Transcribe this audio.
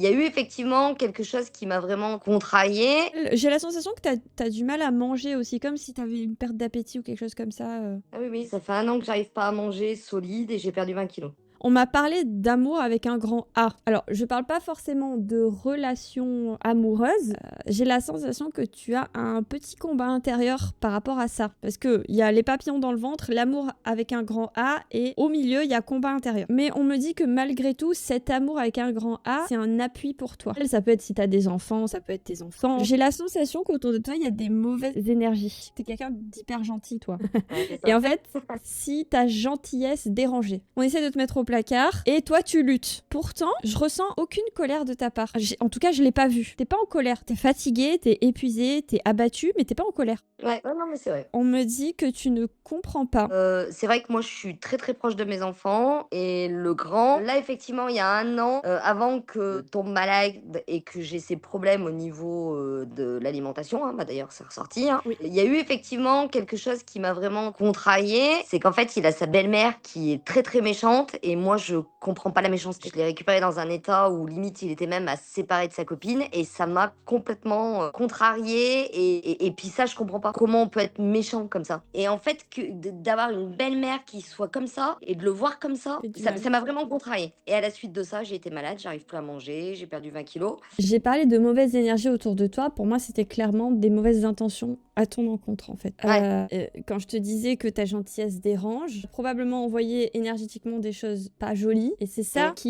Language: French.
y a eu effectivement quelque chose qui m'a vraiment contrariée. J'ai la sensation que tu as du mal à manger aussi, comme si tu avais une perte d'appétit ou quelque chose comme ça. Ah oui, oui, ça fait 1 an que j'arrive pas à manger solide et j'ai perdu 20 kilos. On m'a parlé d'amour avec un grand A. Alors, je parle pas forcément de relation amoureuse. J'ai la sensation que tu as un petit combat intérieur par rapport à ça. Parce qu'il y a les papillons dans le ventre, l'amour avec un grand A, et au milieu, il y a combat intérieur. Mais on me dit que malgré tout, cet amour avec un grand A, c'est un appui pour toi. Ça peut être si tu as des enfants, ça peut être tes enfants. J'ai la sensation qu'autour de toi, il y a des mauvaises énergies. T'es quelqu'un d'hyper gentil, toi. Ouais, c'est Et ça. en fait, si ta gentillesse dérangeait, on essaie de te mettre au placard et toi tu luttes. Pourtant, je ressens aucune colère de ta part. En tout cas, je l'ai pas vue. T'es pas en colère. T'es fatigué, t'es épuisé, t'es abattu, mais t'es pas en colère. Ouais, non, mais c'est vrai. On me dit que tu ne comprends pas. C'est vrai que moi, je suis très, très proche de mes enfants et le grand, là, effectivement, il y a 1 an, avant que tombe malade et que j'ai ces problèmes au niveau, de l'alimentation, hein, bah, d'ailleurs, c'est ressorti, hein. Oui. Il y a eu effectivement quelque chose qui m'a vraiment contrariée, c'est qu'en fait, il a sa belle-mère qui est très, très méchante et moi, je comprends pas la méchanceté. Je l'ai récupéré dans un état où limite, il était même à se séparer de sa copine et ça m'a complètement, contrariée et puis ça, je comprends pas. Comment on peut être méchant comme ça? Et en fait, que d'avoir une belle-mère qui soit comme ça et de le voir comme ça, Fait du ça mal. ça m'a vraiment contrariée. Et à la suite de ça, j'ai été malade, j'arrive plus à manger, j'ai perdu 20 kilos. J'ai parlé de mauvaises énergies autour de toi. Pour moi, c'était clairement des mauvaises intentions à ton encontre, en fait. Ouais. Quand je te disais que ta gentillesse dérange, probablement envoyer énergétiquement des choses pas jolies. Et c'est ça Mmh. qui